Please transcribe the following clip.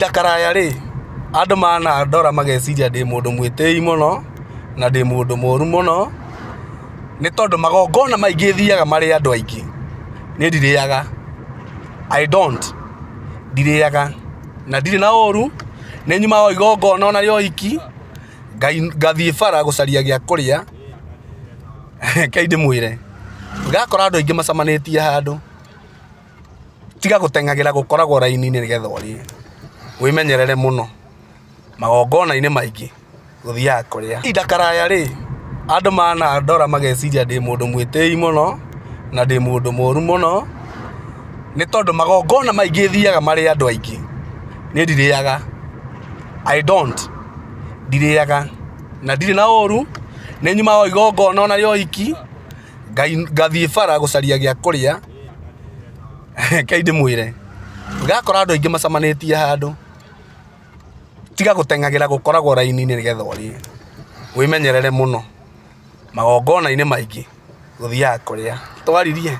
Ndakaraya ri andu mana ndora mageciria ndi mundu mwitei muno na ndi mundu moru muno ni tondu magongona maingi thiaga mari andu aingi ni ndiriaga I don't ndiriaga na ndiri na oru ni nyuma wa igongona ona ryo hiki ngathie bara gucaria gia kuria kaindi mwire ngakora andu aingi macamanitie handu tiga gutengagira gukoragwo raini ni getha uri wimenyerere muno magongona ine maingi guthia kuria ndakaraya ri andu mana ndora mageciria ndi mundu mwitei muno na ndi mundu moru muno ni tondu magongona maingi thiaga mari andu aingi ni ndiriaga I don't ndiriaga na ndiri na oru ni nyuma wa igongona ona ryo hiki ngathie bara gucaria gia kuria kaindi mwire ngakora andu aingi macamanitie handu tiga gutengagira gukoragwo raini ni getha uri wimenyerere muno magongona ine maingi guthia kuria twaririe